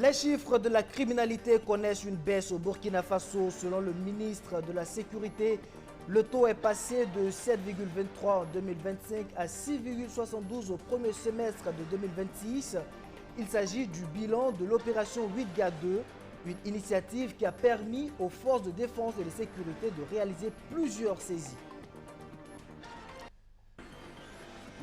Les chiffres de la criminalité connaissent une baisse au Burkina Faso. Selon le ministre de la Sécurité, le taux est passé de 7,23 en 2025 à 6,72 au premier semestre de 2026. Il s'agit du bilan de l'opération 8GA2, une initiative qui a permis aux forces de défense et de sécurité de réaliser plusieurs saisies.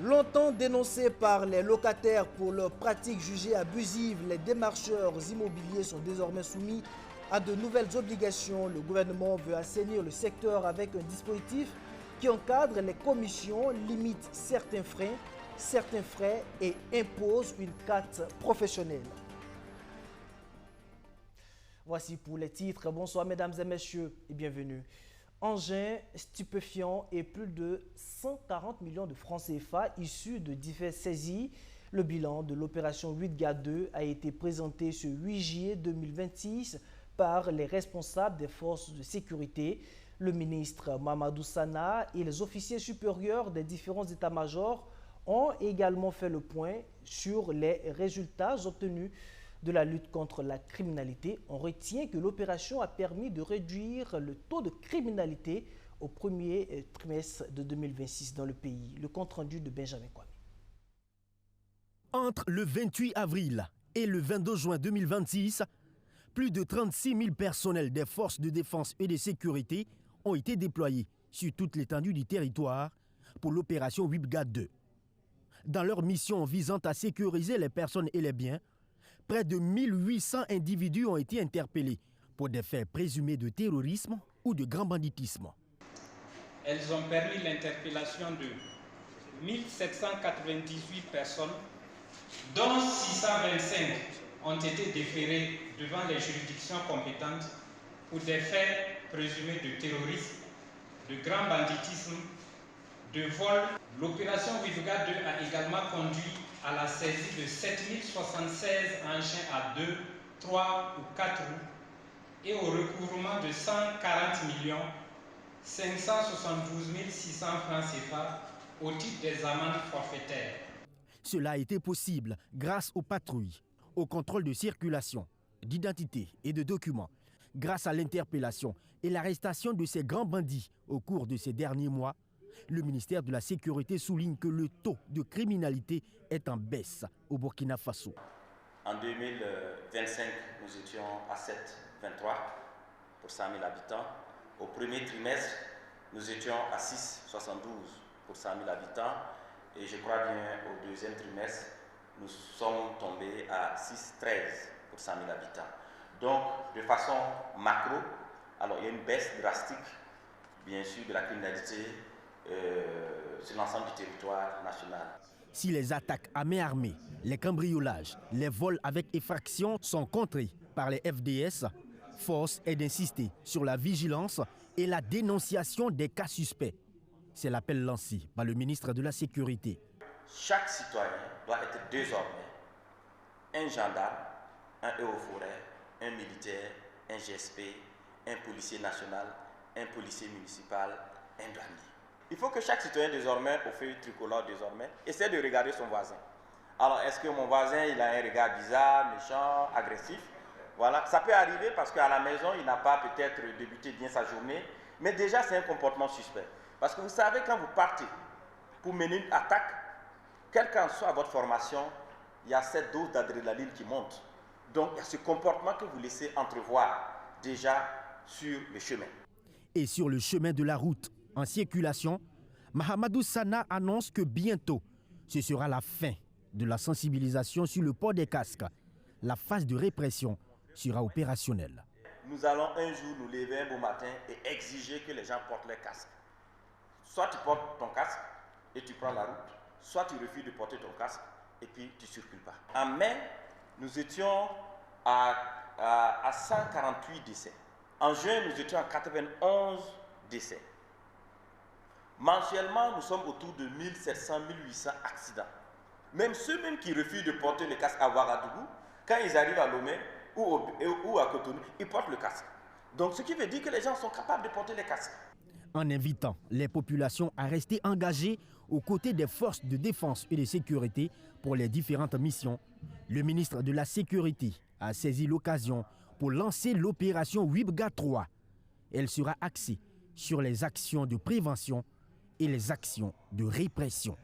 Longtemps dénoncés par les locataires pour leurs pratiques jugées abusives, les démarcheurs immobiliers sont désormais soumis à de nouvelles obligations. Le gouvernement veut assainir le secteur avec un dispositif qui encadre les commissions, limite certains frais et impose une carte professionnelle. Voici pour les titres. Bonsoir mesdames et messieurs et bienvenue. Engins, stupéfiants et plus de 140 millions de francs CFA issus de diverses saisies. Le bilan de l'opération 8GA2 a été présenté ce 8 juillet 2026 par les responsables des forces de sécurité, le ministre Mamadou Sana et les officiers supérieurs des différents états-majors ont également fait le point sur les résultats obtenus de la lutte contre la criminalité. On retient que l'opération a permis de réduire le taux de criminalité au premier trimestre de 2026 dans le pays. Le compte-rendu de Benjamin Kwame. Entre le 28 avril et le 22 juin 2026, plus de 36 000 personnels des forces de défense et de sécurité ont été déployés sur toute l'étendue du territoire pour l'opération 8GA2. Dans leur mission visant à sécuriser les personnes et les biens, près de 1800 individus ont été interpellés pour des faits présumés de terrorisme ou de grand banditisme. Elles ont permis l'interpellation de 1798 personnes, dont 625 ont été déférées devant les juridictions compétentes pour des faits présumés de terrorisme, de grand banditisme, de vol. L'opération 8GA2 a également conduit à la saisie de 7076 engins à 2, 3 ou 4 roues et au recouvrement de 140 572 600 francs CFA au titre des amendes forfaitaires. Cela a été possible grâce aux patrouilles, au contrôle de circulation, d'identité et de documents, grâce à l'interpellation et l'arrestation de ces grands bandits au cours de ces derniers mois. Le ministère de la Sécurité souligne que le taux de criminalité est en baisse au Burkina Faso. En 2025, nous étions à 7,23 pour 100 000 habitants. Au premier trimestre, nous étions à 6,72 pour 100 000 habitants. Et je crois bien au deuxième trimestre, nous sommes tombés à 6,13 pour 100 000 habitants. Donc, de façon macro, alors il y a une baisse drastique, bien sûr, de la criminalité sur l'ensemble du territoire national. Si les attaques à main armée, les cambriolages, les vols avec effraction sont contrés par les FDS, force est d'insister sur la vigilance et la dénonciation des cas suspects. C'est l'appel lancé par le ministre de la Sécurité. Chaque citoyen doit être désormais un gendarme, un eaux-forêt, un militaire, un GSP, un policier national, un policier municipal, un douanier. Il faut que chaque citoyen désormais, au feuille tricolore désormais, essaie de regarder son voisin. Alors, est-ce que mon voisin, il a un regard bizarre, méchant, agressif? Voilà, ça peut arriver parce qu'à la maison, il n'a pas peut-être débuté bien sa journée, mais déjà, c'est un comportement suspect. Parce que vous savez, quand vous partez pour mener une attaque, quelle qu'en soit votre formation, il y a cette dose d'adrénaline qui monte. Donc, il y a ce comportement que vous laissez entrevoir déjà sur le chemin. Et sur le chemin de la route, en circulation, Mahamadou Sana annonce que bientôt, ce sera la fin de la sensibilisation sur le port des casques. La phase de répression sera opérationnelle. Nous allons un jour nous lever un beau matin et exiger que les gens portent les casques. Soit tu portes ton casque et tu prends la route, soit tu refuses de porter ton casque et puis tu ne circules pas. En mai, nous étions à 148 décès. En juin, nous étions à 91 décès. Mensuellement, nous sommes autour de 1700-1800 accidents. Même ceux qui refusent de porter le casque à Ouagadougou, quand ils arrivent à Lomé ou à Cotonou, ils portent le casque. Donc, ce qui veut dire que les gens sont capables de porter les casques. En invitant les populations à rester engagées aux côtés des forces de défense et de sécurité pour les différentes missions, le ministre de la Sécurité a saisi l'occasion pour lancer l'opération WIBGA 3. Elle sera axée sur les actions de prévention et les actions de répression.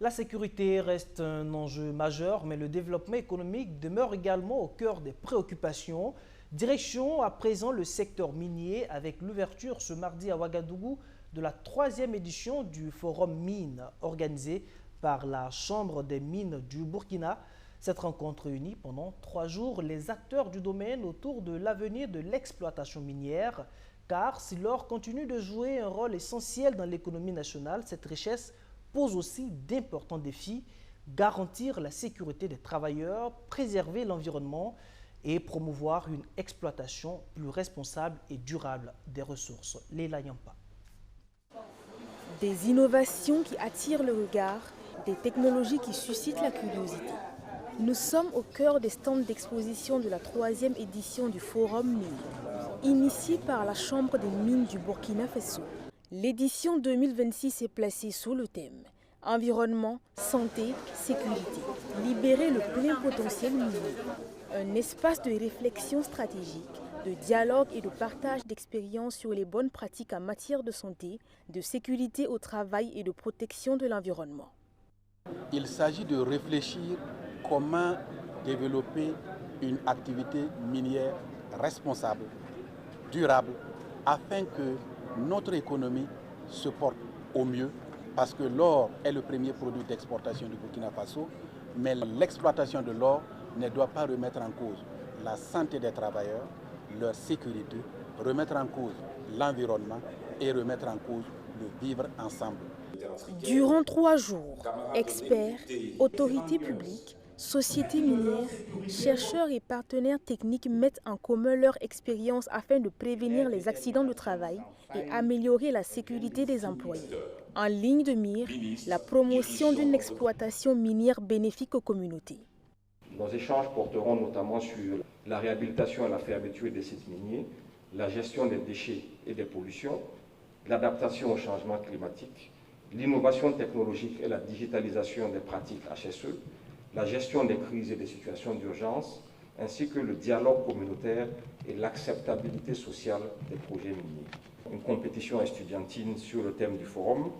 La sécurité reste un enjeu majeur, mais le développement économique demeure également au cœur des préoccupations. Direction à présent le secteur minier avec l'ouverture ce mardi à Ouagadougou de la 3e édition du Forum Mines organisé par la Chambre des mines du Burkina. Cette rencontre réunit pendant 3 jours les acteurs du domaine autour de l'avenir de l'exploitation minière, car si l'or continue de jouer un rôle essentiel dans l'économie nationale, cette richesse pose aussi d'importants défis, garantir la sécurité des travailleurs, préserver l'environnement et promouvoir une exploitation plus responsable et durable des ressources. Leila Yampa. Des innovations qui attirent le regard, des technologies qui suscitent la curiosité. Nous sommes au cœur des stands d'exposition de la 3e édition du Forum Mines, initié par la Chambre des mines du Burkina Faso. L'édition 2026 est placée sous le thème « Environnement, santé, sécurité. Libérer le plein potentiel minier ». Un espace de réflexion stratégique, de dialogue et de partage d'expériences sur les bonnes pratiques en matière de santé, de sécurité au travail et de protection de l'environnement. Il s'agit de réfléchir comment développer une activité minière responsable, durable, afin que notre économie se porte au mieux, parce que l'or est le premier produit d'exportation du Burkina Faso, mais l'exploitation de l'or ne doit pas remettre en cause la santé des travailleurs, leur sécurité, remettre en cause l'environnement et remettre en cause le vivre ensemble. Durant 3 jours, experts, autorités publiques, sociétés minières, chercheurs et partenaires techniques mettent en commun leur expérience afin de prévenir les accidents de travail et améliorer la sécurité des employés. En ligne de mire, la promotion d'une exploitation minière bénéfique aux communautés. Nos échanges porteront notamment sur la réhabilitation et la fermeture des sites miniers, la gestion des déchets et des pollutions, l'adaptation au changement climatique, l'innovation technologique et la digitalisation des pratiques HSE, la gestion des crises et des situations d'urgence, ainsi que le dialogue communautaire et l'acceptabilité sociale des projets miniers. Une compétition estudiantine sur le thème du forum,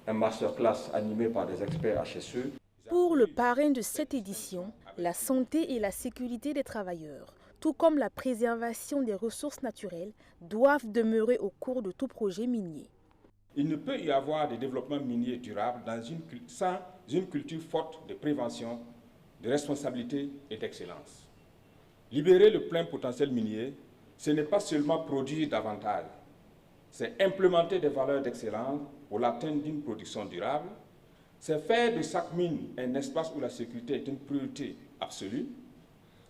un masterclass animé par des experts HSE. Pour le parrain de cette édition, la santé et la sécurité des travailleurs, tout comme la préservation des ressources naturelles, doivent demeurer au cours de tout projet minier. Il ne peut y avoir de développement minier durable sans une culture forte de prévention, de responsabilité et d'excellence. Libérer le plein potentiel minier, ce n'est pas seulement produire davantage, c'est implémenter des valeurs d'excellence pour l'atteinte d'une production durable, c'est faire de chaque mine un espace où la sécurité est une priorité absolue,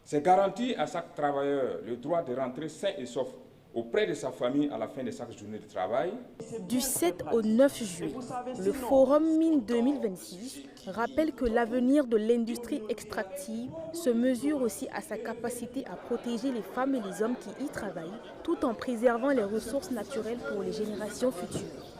c'est garantir à chaque travailleur le droit de rentrer sain et sauf auprès de sa famille à la fin de chaque journée de travail. Du 7 au 9 juillet, le Forum Mines 2026 rappelle que l'avenir de l'industrie extractive se mesure aussi à sa capacité à protéger les femmes et les hommes qui y travaillent, tout en préservant les ressources naturelles pour les générations futures.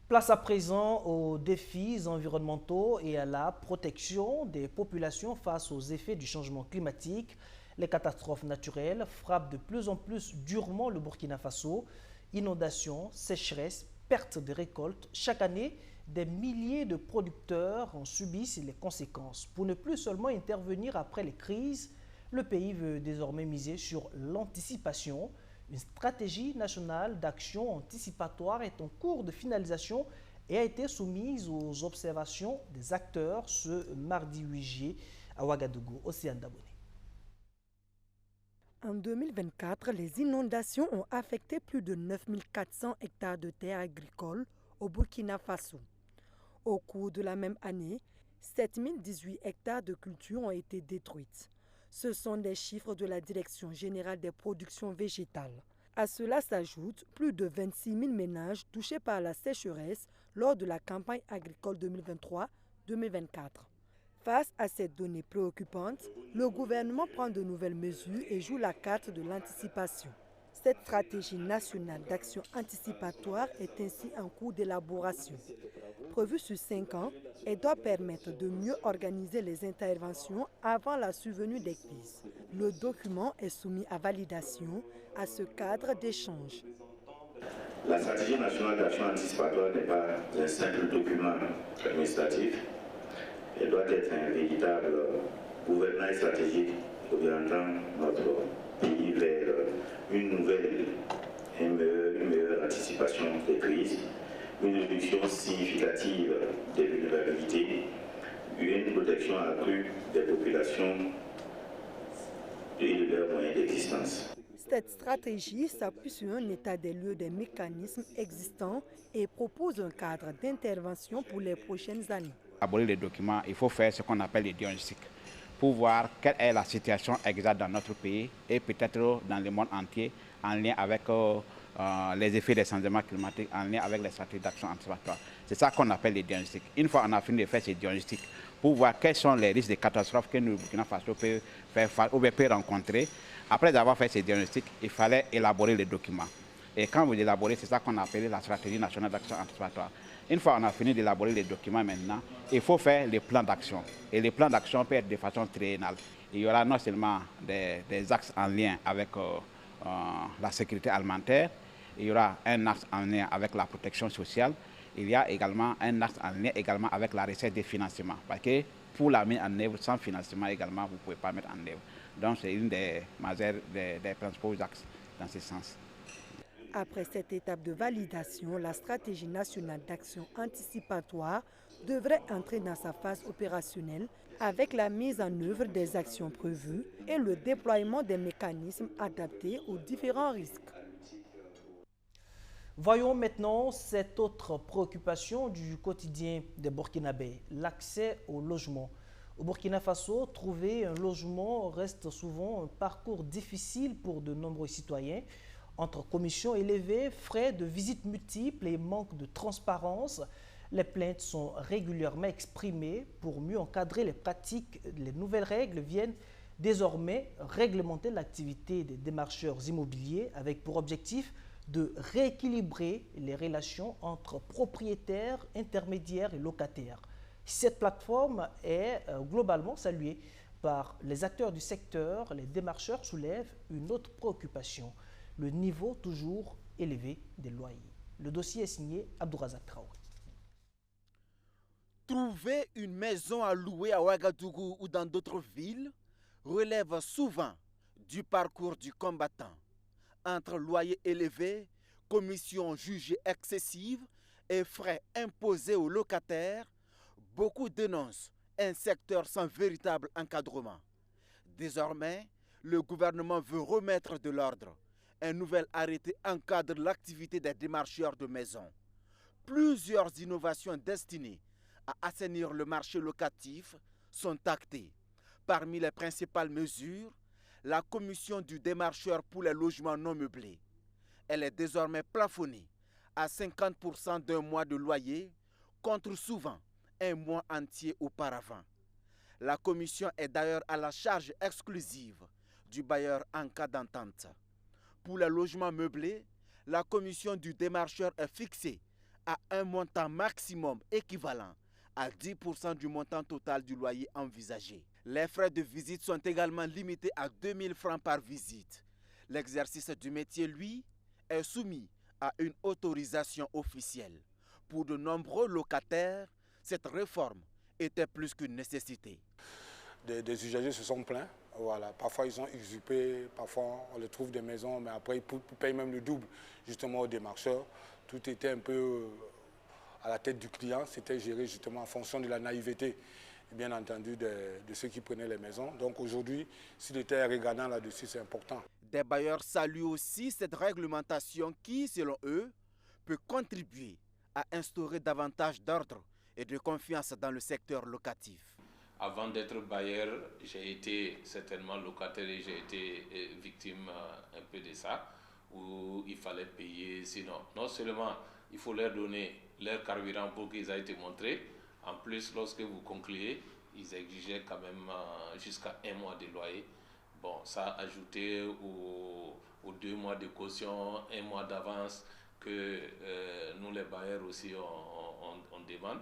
Place à présent aux défis environnementaux et à la protection des populations face aux effets du changement climatique. Les catastrophes naturelles frappent de plus en plus durement le Burkina Faso. Inondations, sécheresses, pertes de récoltes. Chaque année, des milliers de producteurs en subissent les conséquences. Pour ne plus seulement intervenir après les crises, le pays veut désormais miser sur l'anticipation. Une stratégie nationale d'action anticipatoire est en cours de finalisation et a été soumise aux observations des acteurs ce mardi 8 juillet à Ouagadougou, Océane Daboné. En 2024, les inondations ont affecté plus de 9400 hectares de terres agricoles au Burkina Faso. Au cours de la même année, 7018 hectares de cultures ont été détruites. Ce sont des chiffres de la Direction générale des productions végétales. À cela s'ajoutent plus de 26 000 ménages touchés par la sécheresse lors de la campagne agricole 2023-2024. Face à ces données préoccupantes, le gouvernement prend de nouvelles mesures et joue la carte de l'anticipation. Cette stratégie nationale d'action anticipatoire est ainsi en cours d'élaboration. Prévue sur 5 ans, elle doit permettre de mieux organiser les interventions avant la survenue des crises. Le document est soumis à validation à ce cadre d'échange. La stratégie nationale d'action anticipatoire n'est pas un simple document administratif. Elle doit être un véritable gouvernail stratégique orientant notre pays vers une nouvelle et une meilleure anticipation des crises, une réduction significative des vulnérabilités, une protection accrue des populations et de leurs moyens d'existence. Cette stratégie s'appuie sur un état des lieux des mécanismes existants et propose un cadre d'intervention pour les prochaines années. Pour élaborer les documents, il faut faire ce qu'on appelle les diagnostics pour voir quelle est la situation exacte dans notre pays et peut-être dans le monde entier en lien avec les effets des changements climatiques, en lien avec les stratégies d'action anticipatoire. C'est ça qu'on appelle les diagnostics. Une fois on a fini de faire ces diagnostics, pour voir quels sont les risques de catastrophes que nous, Burkina Faso, peut rencontrer. Après avoir fait ces diagnostics, il fallait élaborer les documents. Et quand vous élaborez, c'est ça qu'on appelle la stratégie nationale d'action anticipatoire. Une fois on a fini d'élaborer les documents maintenant, il faut faire les plans d'action. Et les plans d'action peuvent être de façon triennale. Il y aura non seulement des axes en lien avec la sécurité alimentaire, il y aura un axe en lien avec la protection sociale, il y a également un axe en lien également avec la recette des financements. Parce que pour la mise en œuvre, sans financement également, vous ne pouvez pas mettre en œuvre. Donc c'est une des principaux axes dans ce sens. Après cette étape de validation, la stratégie nationale d'action anticipatoire devrait entrer dans sa phase opérationnelle avec la mise en œuvre des actions prévues et le déploiement des mécanismes adaptés aux différents risques. Voyons maintenant cette autre préoccupation du quotidien des Burkinabés, l'accès au logement. Au Burkina Faso, trouver un logement reste souvent un parcours difficile pour de nombreux citoyens. Entre commissions élevées, frais de visites multiples et manque de transparence, les plaintes sont régulièrement exprimées. Pour mieux encadrer les pratiques, les nouvelles règles viennent désormais réglementer l'activité des démarcheurs immobiliers avec pour objectif de rééquilibrer les relations entre propriétaires, intermédiaires et locataires. Cette plateforme est globalement saluée par les acteurs du secteur. Les démarcheurs soulèvent une autre préoccupation, le niveau toujours élevé des loyers. Le dossier est signé Abdourazak Traoré. Trouver une maison à louer à Ouagadougou ou dans d'autres villes relève souvent du parcours du combattant. Entre loyers élevés, commissions jugées excessives et frais imposés aux locataires, beaucoup dénoncent un secteur sans véritable encadrement. Désormais, le gouvernement veut remettre de l'ordre. Un nouvel arrêté encadre l'activité des démarcheurs de maisons. Plusieurs innovations destinées à assainir le marché locatif sont actées. Parmi les principales mesures, la commission du démarcheur pour les logements non meublés. Elle est désormais plafonnée à 50% d'un mois de loyer, contre souvent un mois entier auparavant. La commission est d'ailleurs à la charge exclusive du bailleur en cas d'entente. Pour les logements meublés, la commission du démarcheur est fixée à un montant maximum équivalent à 10% du montant total du loyer envisagé. Les frais de visite sont également limités à 2 000 francs par visite. L'exercice du métier, lui, est soumis à une autorisation officielle. Pour de nombreux locataires, cette réforme était plus qu'une nécessité. Des usagers se sont plaints. Voilà. Parfois, ils ont usurpé, parfois, on les trouve des maisons, mais après, ils payent même le double, justement, aux démarcheurs. Tout était un peu à la tête du client. C'était géré, justement, en fonction de la naïveté, bien entendu, de ceux qui prenaient les maisons. Donc, aujourd'hui, s'il était regardant là-dessus, c'est important. Des bailleurs saluent aussi cette réglementation qui, selon eux, peut contribuer à instaurer davantage d'ordre et de confiance dans le secteur locatif. Avant d'être bailleur, j'ai été certainement locataire et j'ai été victime un peu de ça, où il fallait payer. Sinon, non seulement il faut leur donner leur carburant pour qu'ils aient été montrés, en plus, lorsque vous concluez, ils exigeaient quand même jusqu'à 1 mois de loyer. bon, ça ajouté aux 2 mois de caution, 1 mois d'avance que nous les bailleurs aussi on demande,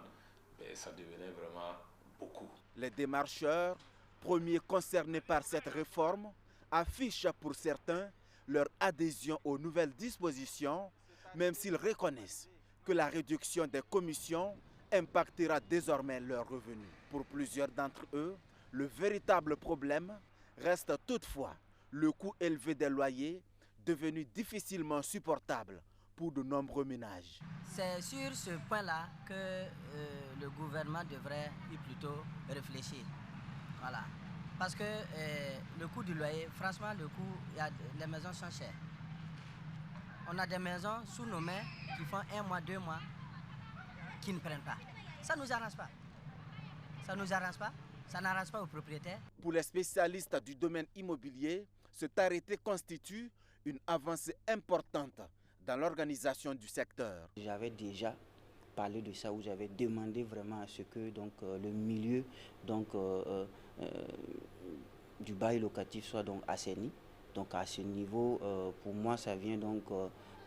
mais ça devenait vraiment beaucoup. Les démarcheurs, premiers concernés par cette réforme, affichent pour certains leur adhésion aux nouvelles dispositions, même s'ils reconnaissent que la réduction des commissions impactera désormais leurs revenus. Pour plusieurs d'entre eux, le véritable problème reste toutefois le coût élevé des loyers, devenu difficilement supportable pour de nombreux ménages. C'est sur ce point-là que le gouvernement devrait plutôt réfléchir. Voilà. Parce que le coût du loyer, franchement, les maisons sont chères. On a des maisons sous nos mains qui font 1 mois, 2 mois, qui ne prennent pas. Ça ne nous arrange pas. Ça ne nous arrange pas. Ça n'arrange pas aux propriétaires. Pour les spécialistes du domaine immobilier, cet arrêté constitue une avancée importante dans l'organisation du secteur. J'avais déjà parlé de ça, où j'avais demandé vraiment à ce que le milieu du bail locatif soit assaini. Donc à ce niveau, pour moi, ça vient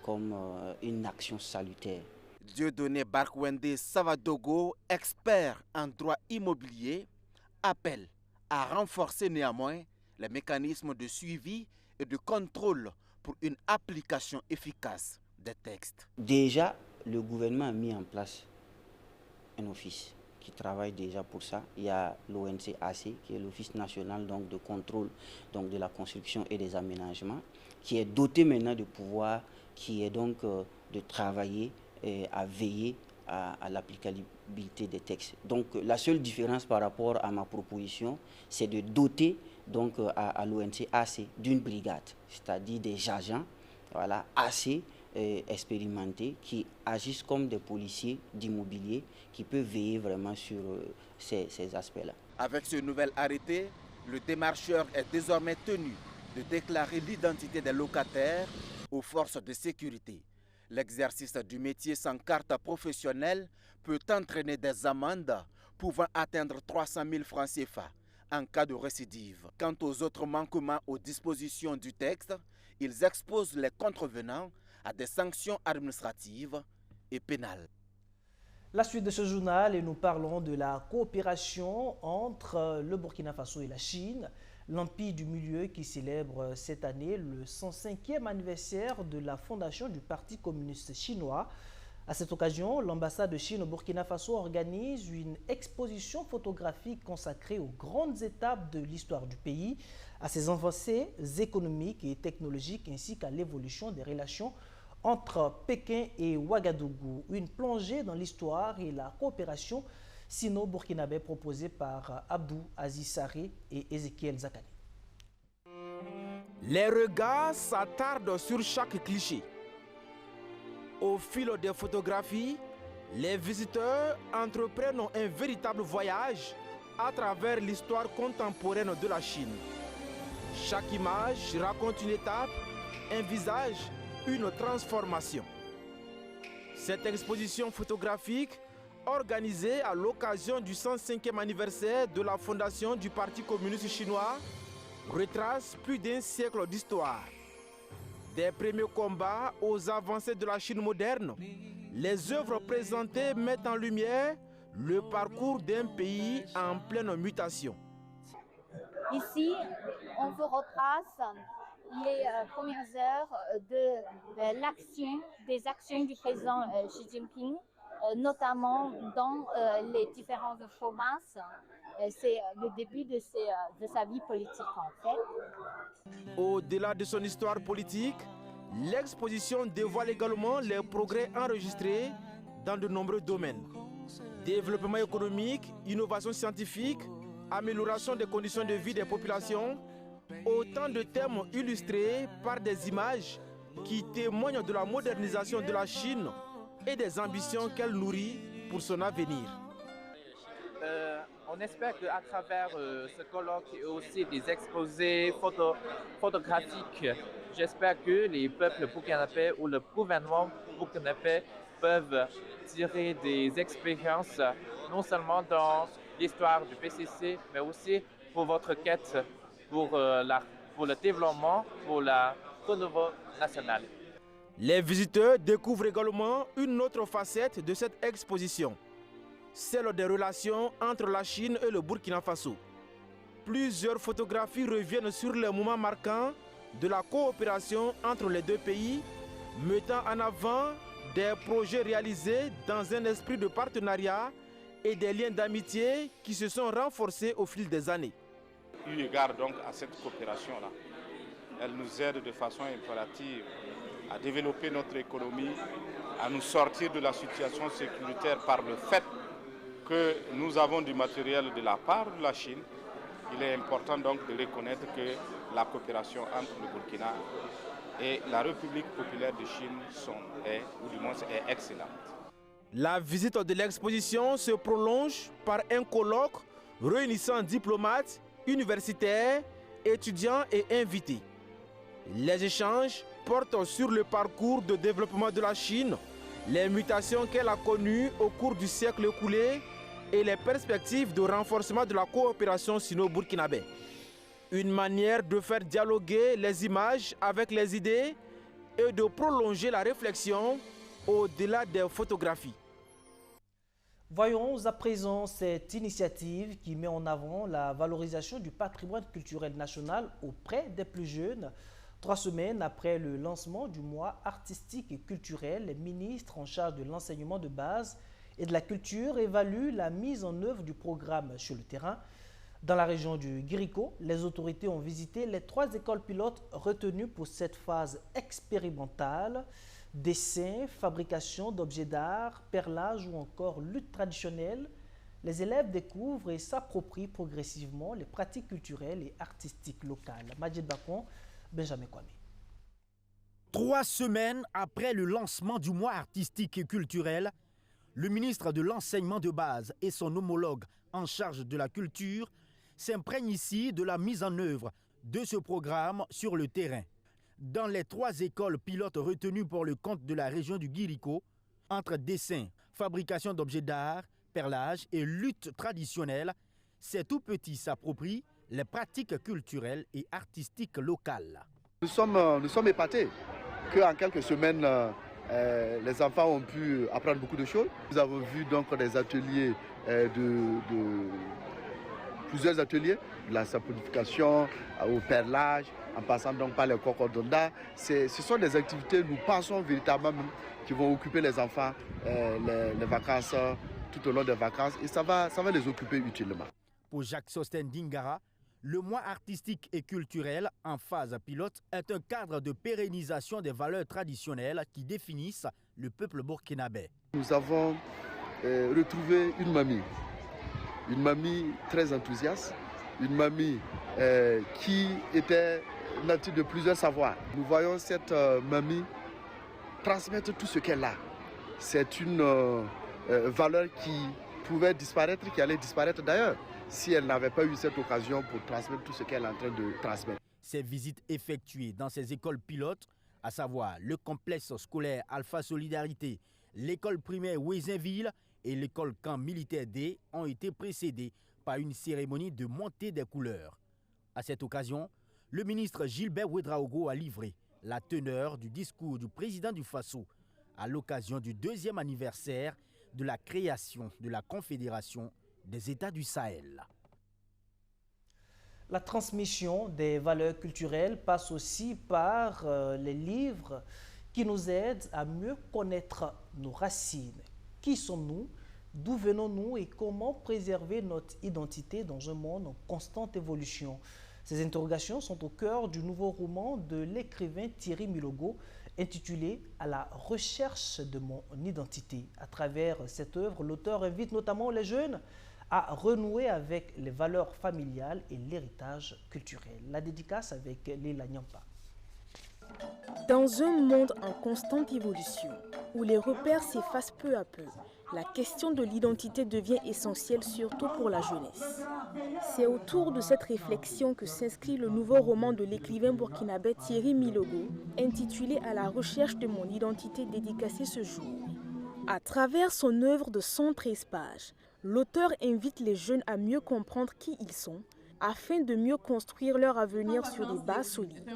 comme une action salutaire. Dieudonné Barkwende Savadogo, expert en droit immobilier, appelle à renforcer néanmoins les mécanismes de suivi et de contrôle pour une application efficace des textes. Déjà, le gouvernement a mis en place un office qui travaille déjà pour ça. Il y a l'ONCAC, qui est l'Office national de contrôle de la construction et des aménagements, qui est doté maintenant de pouvoir, qui est de travailler et à veiller à l'applicabilité des textes. Donc la seule différence par rapport à ma proposition, c'est de doter à l'ONCAC d'une brigade, c'est-à-dire des agents assez expérimentés qui agissent comme des policiers d'immobilier qui peuvent veiller vraiment sur ces aspects-là. Avec ce nouvel arrêté, le démarcheur est désormais tenu de déclarer l'identité des locataires aux forces de sécurité. L'exercice du métier sans carte professionnelle peut entraîner des amendes pouvant atteindre 300 000 francs CFA en cas de récidive. Quant aux autres manquements aux dispositions du texte, ils exposent les contrevenants à des sanctions administratives et pénales. La suite de ce journal, et nous parlons de la coopération entre le Burkina Faso et la Chine. L'Empire du Milieu qui célèbre cette année le 105e anniversaire de la fondation du Parti communiste chinois. À cette occasion, l'ambassade de Chine au Burkina Faso organise une exposition photographique consacrée aux grandes étapes de l'histoire du pays, à ses avancées économiques et technologiques ainsi qu'à l'évolution des relations entre Pékin et Ouagadougou. Une plongée dans l'histoire et la coopération sino-burkinabé proposée par Abdou Aziz Saré et Ezekiel Zakani. Les regards s'attardent sur chaque cliché. Au fil des photographies, les visiteurs entreprennent un véritable voyage à travers l'histoire contemporaine de la Chine. Chaque image raconte une étape, un visage, une transformation. Cette exposition photographique, organisée à l'occasion du 105e anniversaire de la fondation du Parti communiste chinois, retrace plus d'1 siècle d'histoire. Des premiers combats aux avancées de la Chine moderne, les œuvres présentées mettent en lumière le parcours d'un pays en pleine mutation. Ici, on vous retrace les premières heures des actions du président Xi Jinping, notamment dans les différentes formations. C'est le début de sa vie politique en fait. Au-delà de son histoire politique, l'exposition dévoile également les progrès enregistrés dans de nombreux domaines. Développement économique, innovation scientifique, amélioration des conditions de vie des populations, autant de thèmes illustrés par des images qui témoignent de la modernisation de la Chine et des ambitions qu'elle nourrit pour son avenir. On espère qu'à travers ce colloque et aussi des exposés photographiques, j'espère que les peuples burkinabés ou le gouvernement burkinabé peuvent tirer des expériences non seulement dans l'histoire du PCC, mais aussi pour votre quête pour la pour le développement, pour le renouveau national. Les visiteurs découvrent également une autre facette de cette exposition, celle des relations entre la Chine et le Burkina Faso. Plusieurs photographies reviennent sur les moments marquants de la coopération entre les deux pays, mettant en avant des projets réalisés dans un esprit de partenariat et des liens d'amitié qui se sont renforcés au fil des années. Eu égard donc à cette coopération-là, elle nous aide de façon impérative à développer notre économie, à nous sortir de la situation sécuritaire par le fait que nous avons du matériel de la part de la Chine. Il est important donc de reconnaître que la coopération entre le Burkina et la République populaire de Chine est excellente. La visite de l'exposition se prolonge par un colloque réunissant diplomates, universitaires, étudiants et invités. Les échanges portent sur le parcours de développement de la Chine, les mutations qu'elle a connues au cours du siècle écoulé et les perspectives de renforcement de la coopération sino-burkinabé. Une manière de faire dialoguer les images avec les idées et de prolonger la réflexion au-delà des photographies. Voyons à présent cette initiative qui met en avant la valorisation du patrimoine culturel national auprès des plus jeunes. 3 semaines après le lancement du mois artistique et culturel, les ministres en charge de l'enseignement de base et de la culture évaluent la mise en œuvre du programme sur le terrain. Dans la région du Guirico, les autorités ont visité les 3 écoles pilotes retenues pour cette phase expérimentale. Dessin, fabrication d'objets d'art, perlage ou encore lutte traditionnelle. Les élèves découvrent et s'approprient progressivement les pratiques culturelles et artistiques locales. Majid Bakon, Benjamin Kwame. 3 semaines après le lancement du mois artistique et culturel, le ministre de l'enseignement de base et son homologue en charge de la culture s'imprègnent ici de la mise en œuvre de ce programme sur le terrain. Dans les 3 écoles pilotes retenues pour le compte de la région du Guirico, entre dessin, fabrication d'objets d'art, perlage et lutte traditionnelle, ces tout petits s'approprient les pratiques culturelles et artistiques locales. Nous sommes épatés qu'en quelques semaines, les enfants ont pu apprendre beaucoup de choses. Nous avons vu donc des ateliers, plusieurs ateliers, de la saponification au perlage, en passant donc par les cocodonda. Ce sont des activités, nous pensons véritablement, qui vont occuper les enfants les vacances, tout au long des vacances, et ça va les occuper utilement. Pour Jacques Sosten Dingara, le mois artistique et culturel en phase pilote est un cadre de pérennisation des valeurs traditionnelles qui définissent le peuple burkinabé. Nous avons retrouvé une mamie très enthousiaste, une mamie qui était native de plusieurs savoirs. Nous voyons cette mamie transmettre tout ce qu'elle a. C'est une valeur qui pouvait disparaître, qui allait disparaître d'ailleurs, si elle n'avait pas eu cette occasion pour transmettre tout ce qu'elle est en train de transmettre. Ces visites effectuées dans ces écoles pilotes, à savoir le complexe scolaire Alpha Solidarité, l'école primaire Ouézinville et l'école camp militaire D, ont été précédées par une cérémonie de montée des couleurs. À cette occasion, le ministre Gilbert Ouedraogo a livré la teneur du discours du président du Faso à l'occasion du 2e anniversaire de la création de la Confédération des États du Sahel. La transmission des valeurs culturelles passe aussi par les livres qui nous aident à mieux connaître nos racines. Qui sommes-nous? D'où venons-nous et comment préserver notre identité dans un monde en constante évolution? Ces interrogations sont au cœur du nouveau roman de l'écrivain Thierry Milogo, intitulé « À la recherche de mon identité ». À travers cette œuvre, l'auteur invite notamment les jeunes à renouer avec les valeurs familiales et l'héritage culturel. La dédicace avec Léla Nyampa. Dans un monde en constante évolution, où les repères s'effacent peu à peu, la question de l'identité devient essentielle, surtout pour la jeunesse. C'est autour de cette réflexion que s'inscrit le nouveau roman de l'écrivain burkinabé Thierry Milogo, intitulé « À la recherche de mon identité » dédicacé ce jour. À travers son œuvre de 113 pages, l'auteur invite les jeunes à mieux comprendre qui ils sont, afin de mieux construire leur avenir sur des bases solides.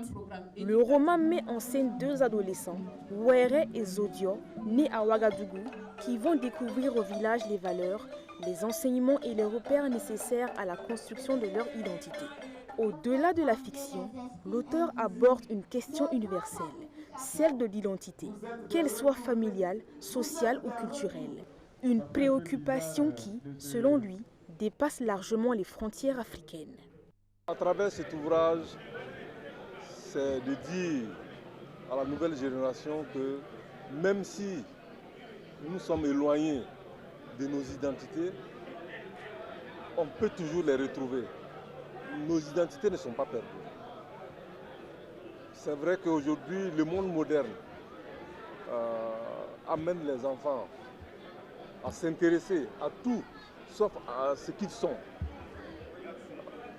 Le roman met en scène deux adolescents, Were et Zodio, nés à Ouagadougou, qui vont découvrir au village les valeurs, les enseignements et les repères nécessaires à la construction de leur identité. Au-delà de la fiction, l'auteur aborde une question universelle, celle de l'identité, qu'elle soit familiale, sociale ou culturelle. Une préoccupation qui, selon lui, dépasse largement les frontières africaines. À travers cet ouvrage, c'est de dire à la nouvelle génération que même si nous sommes éloignés de nos identités, on peut toujours les retrouver. Nos identités ne sont pas perdues. C'est vrai qu'aujourd'hui, le monde moderne amène les enfants à s'intéresser à tout, sauf à ce qu'ils sont.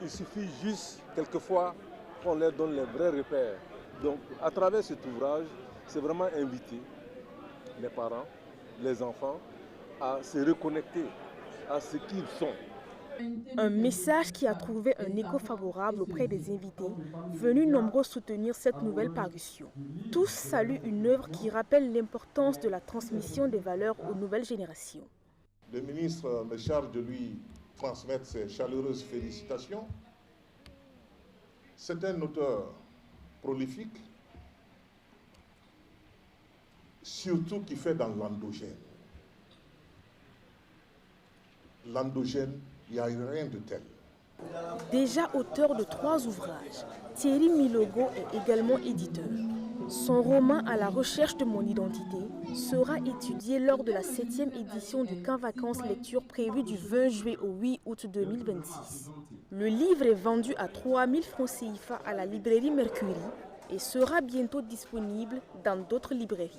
Il suffit juste, quelquefois, qu'on leur donne les vrais repères. Donc, à travers cet ouvrage, c'est vraiment inviter les parents, les enfants, à se reconnecter à ce qu'ils sont. Un message qui a trouvé un écho favorable auprès des invités, venus nombreux soutenir cette nouvelle parution. Tous saluent une œuvre qui rappelle l'importance de la transmission des valeurs aux nouvelles générations. Le ministre me charge de lui transmettre ses chaleureuses félicitations. C'est un auteur prolifique, surtout qui fait dans l'endogène. L'endogène, il n'y a rien de tel. Déjà auteur de 3 ouvrages, Thierry Milogo est également éditeur. Son roman « À la recherche de mon identité » sera étudié lors de la 7e édition du camp vacances lecture prévu du 20 juillet au 8 août 2026. Le livre est vendu à 3 000 francs CFA à la librairie Mercury et sera bientôt disponible dans d'autres librairies.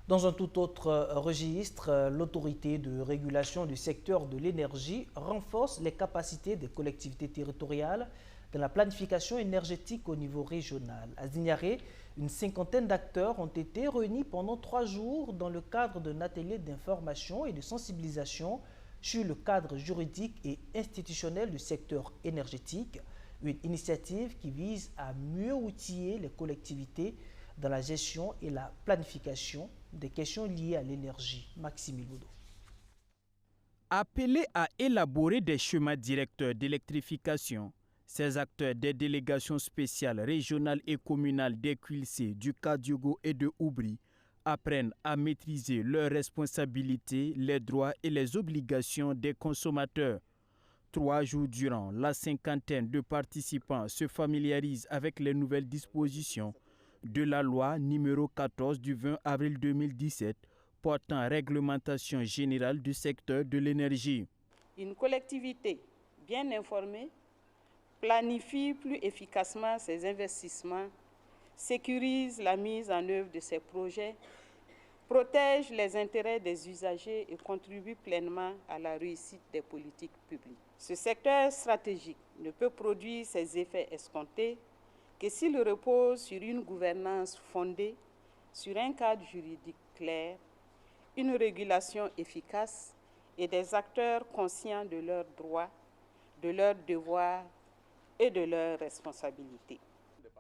Dans un tout autre registre, l'autorité de régulation du secteur de l'énergie renforce les capacités des collectivités territoriales dans la planification énergétique au niveau régional. À Zignaré, une 50aine d'acteurs ont été réunis pendant 3 jours dans le cadre d'un atelier d'information et de sensibilisation sur le cadre juridique et institutionnel du secteur énergétique, une initiative qui vise à mieux outiller les collectivités dans la gestion et la planification des questions liées à l'énergie. Maxime Ilodo. Appelés à élaborer des schémas directeurs d'électrification, ces acteurs des délégations spéciales régionales et communales des QLC, du Kadiogo et de Oubri apprennent à maîtriser leurs responsabilités, les droits et les obligations des consommateurs. 3 jours durant, la 50aine de participants se familiarisent avec les nouvelles dispositions de la loi numéro 14 du 20 avril 2017 portant réglementation générale du secteur de l'énergie. Une collectivité bien informée planifie plus efficacement ses investissements, sécurise la mise en œuvre de ses projets, protège les intérêts des usagers et contribue pleinement à la réussite des politiques publiques. Ce secteur stratégique ne peut produire ses effets escomptés que s'il repose sur une gouvernance fondée sur un cadre juridique clair, une régulation efficace et des acteurs conscients de leurs droits, de leurs devoirs et de leurs responsabilités.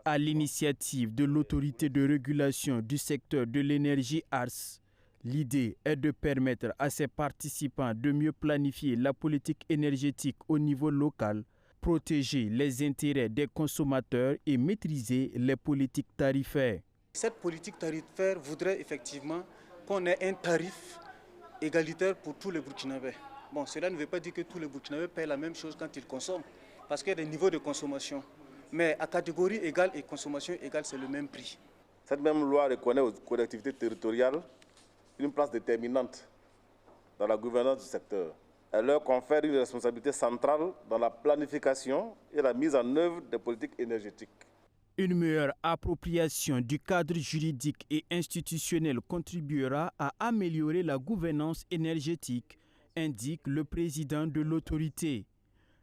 À l'initiative de l'autorité de régulation du secteur de l'énergie ARS, l'idée est de permettre à ses participants de mieux planifier la politique énergétique au niveau local, protéger les intérêts des consommateurs et maîtriser les politiques tarifaires. Cette politique tarifaire voudrait effectivement qu'on ait un tarif égalitaire pour tous les Burkinabés. Bon, cela ne veut pas dire que tous les Burkinabés paient la même chose quand ils consomment, parce qu'il y a des niveaux de consommation. Mais à catégorie égale et consommation égale, c'est le même prix. Cette même loi reconnaît aux collectivités territoriales une place déterminante dans la gouvernance du secteur. Elle leur confère une responsabilité centrale dans la planification et la mise en œuvre des politiques énergétiques. Une meilleure appropriation du cadre juridique et institutionnel contribuera à améliorer la gouvernance énergétique, indique le président de l'autorité.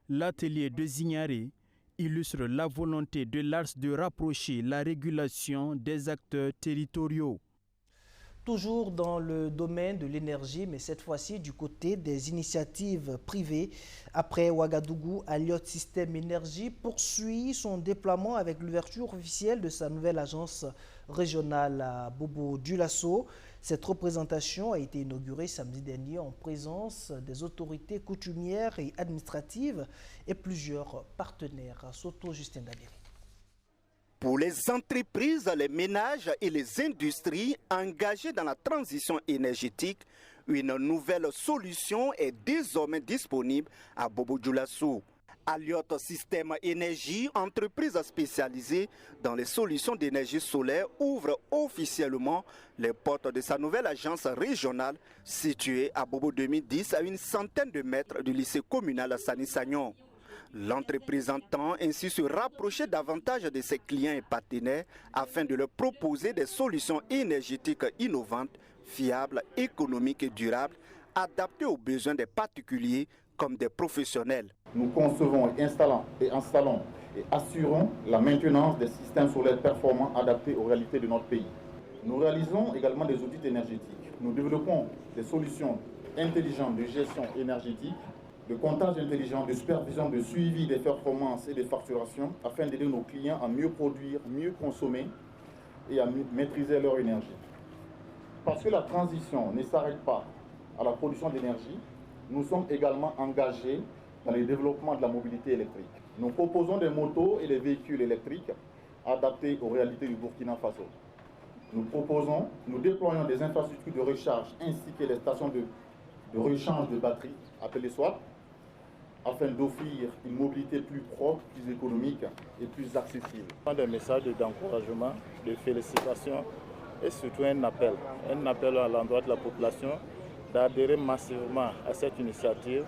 L'atelier de Zignaré illustre la volonté de l'ARS de rapprocher la régulation des acteurs territoriaux. Toujours dans le domaine de l'énergie, mais cette fois-ci du côté des initiatives privées. Après Ouagadougou, Alliot Système Énergie poursuit son déploiement avec l'ouverture officielle de sa nouvelle agence régionale à Bobo-Dioulasso. Cette représentation a été inaugurée samedi dernier en présence des autorités coutumières et administratives et plusieurs partenaires. Soto Justin Dabiri. Pour les entreprises, les ménages et les industries engagées dans la transition énergétique, une nouvelle solution est désormais disponible à Bobo-Dioulasso. Alliot Système Énergie, entreprise spécialisée dans les solutions d'énergie solaire, ouvre officiellement les portes de sa nouvelle agence régionale située à Bobo 2010 à une centaine de mètres du lycée communal Sani-Sagnon. L'entreprise entend ainsi se rapprocher davantage de ses clients et partenaires afin de leur proposer des solutions énergétiques innovantes, fiables, économiques et durables, adaptées aux besoins des particuliers comme des professionnels. Nous concevons, installons et assurons la maintenance des systèmes solaires performants adaptés aux réalités de notre pays. Nous réalisons également des audits énergétiques. Nous développons des solutions intelligentes de gestion énergétique, de comptage intelligent, de supervision, de suivi des performances et des facturations afin d'aider nos clients à mieux produire, mieux consommer et à maîtriser leur énergie. Parce que la transition ne s'arrête pas à la production d'énergie, nous sommes également engagés dans le développement de la mobilité électrique. Nous proposons des motos et des véhicules électriques adaptés aux réalités du Burkina Faso. Nous déployons des infrastructures de recharge ainsi que les stations de rechange de batteries, appelées SWAP, afin d'offrir une mobilité plus propre, plus économique et plus accessible. Des messages d'encouragement, de félicitations et surtout un appel à l'endroit de la population d'adhérer massivement à cette initiative,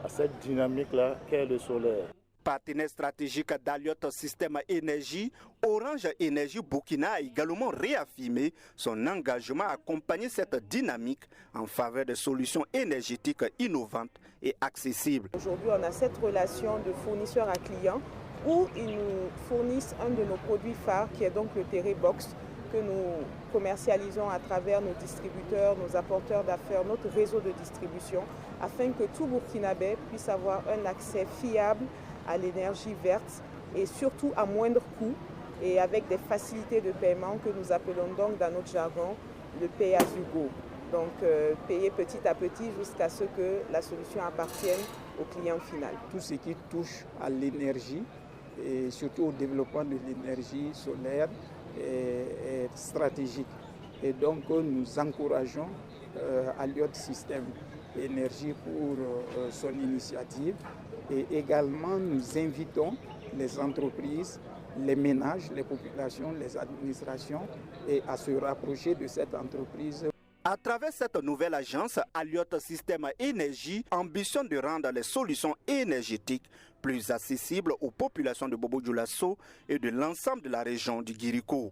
à cette dynamique-là qu'est le solaire. Partenaire stratégique d'Alliot Système Énergie, Orange Énergie Burkina a également réaffirmé son engagement à accompagner cette dynamique en faveur de solutions énergétiques innovantes et accessibles. Aujourd'hui, on a cette relation de fournisseur à client où ils nous fournissent un de nos produits phares qui est donc le Terrebox que nous commercialisons à travers nos distributeurs, nos apporteurs d'affaires, notre réseau de distribution afin que tout Burkinabé puisse avoir un accès fiable à l'énergie verte et surtout à moindre coût et avec des facilités de paiement que nous appelons donc dans notre jargon le pay as you go. Donc payer petit à petit jusqu'à ce que la solution appartienne au client final. Tout ce qui touche à l'énergie et surtout au développement de l'énergie solaire est stratégique. Et donc nous encourageons Alliot Système Énergie pour son initiative. Et également, nous invitons les entreprises, les ménages, les populations, les administrations à se rapprocher de cette entreprise. À travers cette nouvelle agence, Alliot Système Énergie ambitionne de rendre les solutions énergétiques plus accessibles aux populations de Bobo-Dioulasso et de l'ensemble de la région du Guiriko.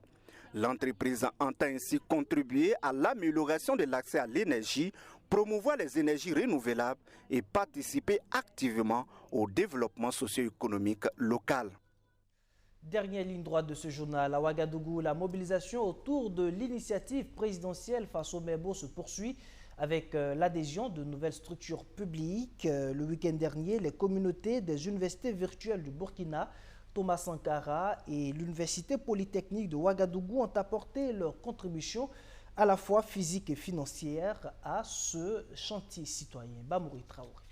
L'entreprise entend ainsi contribuer à l'amélioration de l'accès à l'énergie, promouvoir les énergies renouvelables et participer activement au développement socio-économique local. Dernière ligne droite de ce journal, à Ouagadougou, la mobilisation autour de l'initiative présidentielle face au Mebo se poursuit avec l'adhésion de nouvelles structures publiques. Le week-end dernier, les communautés des universités virtuelles du Burkina, Thomas Sankara et l'Université Polytechnique de Ouagadougou ont apporté leur contribution à la fois physique et financière à ce chantier citoyen. Bamouri Traoré.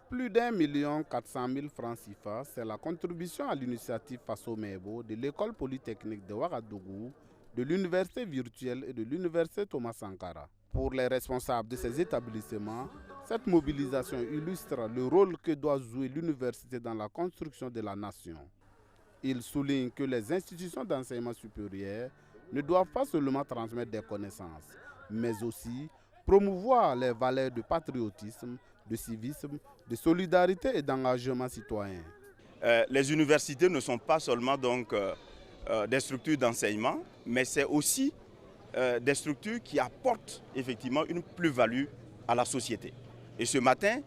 Plus d'1,4 million francs CFA, c'est la contribution à l'initiative Faso Mebo de l'école polytechnique de Ouagadougou, de l'université virtuelle et de l'université Thomas Sankara. Pour les responsables de ces établissements, cette mobilisation illustre le rôle que doit jouer l'université dans la construction de la nation. Il souligne que les institutions d'enseignement supérieur ne doivent pas seulement transmettre des connaissances, mais aussi promouvoir les valeurs de patriotisme, de civisme, de solidarité et d'engagement citoyen. Les universités ne sont pas seulement donc, des structures d'enseignement, mais c'est aussi des structures qui apportent effectivement une plus-value à la société. Et ce matin,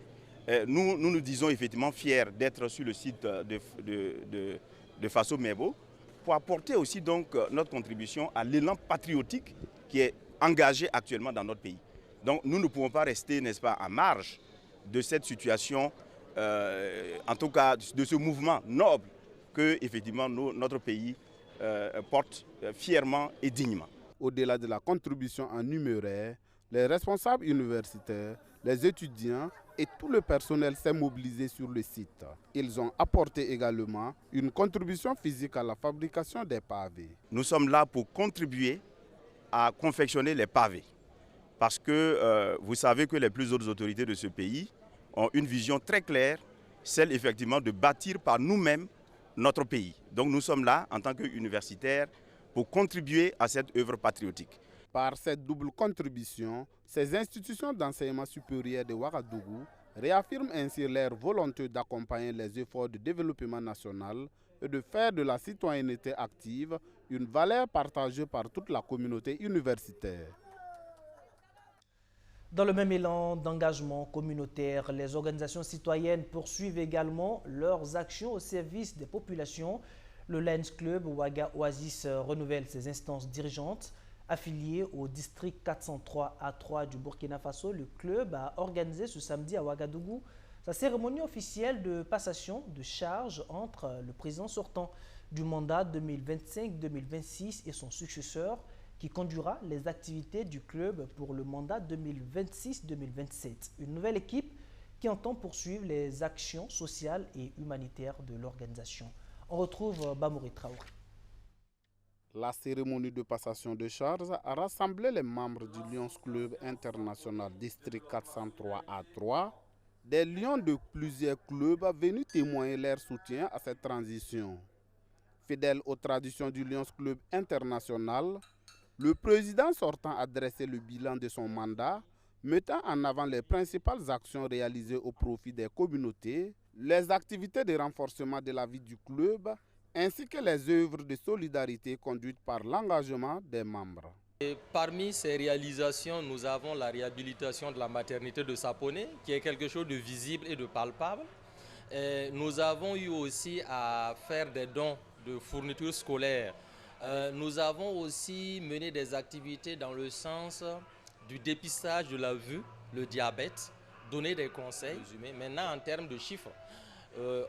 nous disons effectivement fiers d'être sur le site de Faso Mebo pour apporter aussi donc notre contribution à l'élan patriotique qui est engagée actuellement dans notre pays. Donc nous ne pouvons pas rester, n'est-ce pas, à marge de cette situation, en tout cas de ce mouvement noble que effectivement notre pays porte fièrement et dignement. Au-delà de la contribution en numéraire, les responsables universitaires, les étudiants et tout le personnel s'est mobilisé sur le site. Ils ont apporté également une contribution physique à la fabrication des pavés. Nous sommes là pour contribuer à confectionner les pavés. Parce que vous savez que les plus hautes autorités de ce pays ont une vision très claire, celle effectivement de bâtir par nous-mêmes notre pays. Donc nous sommes là en tant qu'universitaires pour contribuer à cette œuvre patriotique. Par cette double contribution, ces institutions d'enseignement supérieur de Ouagadougou réaffirment ainsi leur volonté d'accompagner les efforts de développement national et de faire de la citoyenneté active une valeur partagée par toute la communauté universitaire. Dans le même élan d'engagement communautaire, les organisations citoyennes poursuivent également leurs actions au service des populations. Le Lions Club Ouaga Oasis renouvelle ses instances dirigeantes. Affilié au district 403A3 du Burkina Faso, le club a organisé ce samedi à Ouagadougou sa cérémonie officielle de passation de charge entre le président sortant du mandat 2025-2026 et son successeur qui conduira les activités du club pour le mandat 2026-2027. Une nouvelle équipe qui entend poursuivre les actions sociales et humanitaires de l'organisation. On retrouve Bamouri Traoré. La cérémonie de passation de charge a rassemblé les membres du Lions Club International District 403A3, des lions de plusieurs clubs venus témoigner leur soutien à cette transition. Fidèle aux traditions du Lions Club International, le président sortant a dressé le bilan de son mandat, mettant en avant les principales actions réalisées au profit des communautés, les activités de renforcement de la vie du club, ainsi que les œuvres de solidarité conduites par l'engagement des membres. Et parmi ces réalisations, nous avons la réhabilitation de la maternité de Saponé, qui est quelque chose de visible et de palpable. Et nous avons eu aussi à faire des dons de fournitures scolaires. Nous avons aussi mené des activités dans le sens du dépistage de la vue, le diabète, donner des conseils. Maintenant, en termes de chiffres,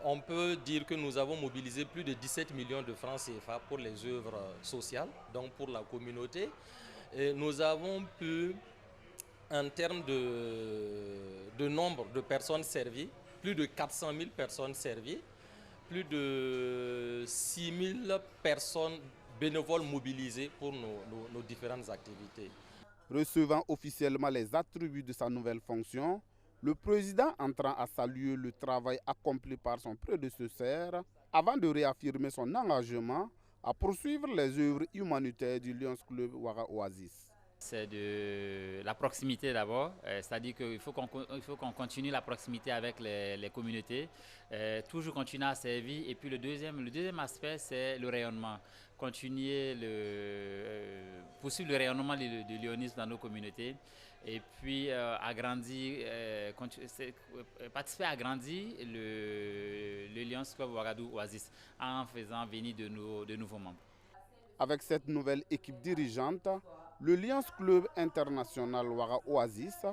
on peut dire que nous avons mobilisé plus de 17 millions de francs CFA pour les œuvres sociales, donc pour la communauté. Et nous avons pu, en termes de nombre de personnes servies, plus de 400 000 personnes servies, plus de 6 000 personnes bénévoles mobilisées pour nos différentes activités. Recevant officiellement les attributs de sa nouvelle fonction, le président entrant à saluer le travail accompli par son prédécesseur avant de réaffirmer son engagement à poursuivre les œuvres humanitaires du Lions Club Ouaga Oasis. C'est de la proximité d'abord, c'est-à-dire qu'il faut qu'on continue la proximité avec les communautés, toujours continuer à servir. Et puis le deuxième aspect, c'est le rayonnement. Poursuivre le rayonnement du lionisme dans nos communautés. Et puis participer à agrandir le Lions Club Ouagadougou Oasis en faisant venir de nouveaux membres. Avec cette nouvelle équipe dirigeante, le Lions Club International Ouaga Oasis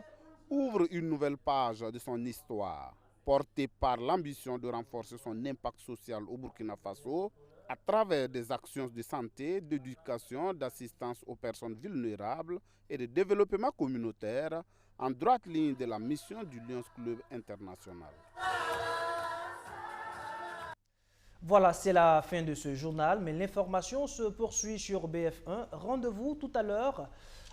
ouvre une nouvelle page de son histoire, portée par l'ambition de renforcer son impact social au Burkina Faso à travers des actions de santé, d'éducation, d'assistance aux personnes vulnérables et de développement communautaire en droite ligne de la mission du Lions Club International. Voilà, c'est la fin de ce journal, mais l'information se poursuit sur BF1. Rendez-vous tout à l'heure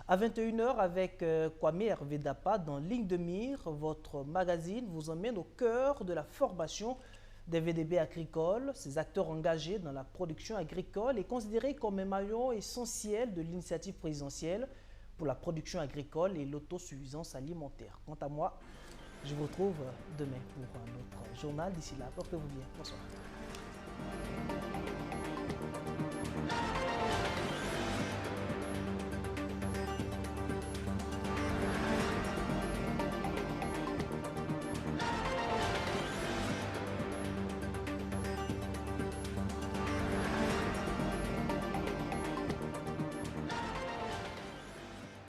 à 21h avec Kwame Hervé Dapa dans Ligne de Mire. Votre magazine vous emmène au cœur de la formation des VDB agricoles. Ces acteurs engagés dans la production agricole est considéré comme un maillon essentiel de l'initiative présidentielle pour la production agricole et l'autosuffisance alimentaire. Quant à moi, je vous retrouve demain pour un autre journal. D'ici là, portez-vous bien. Bonsoir.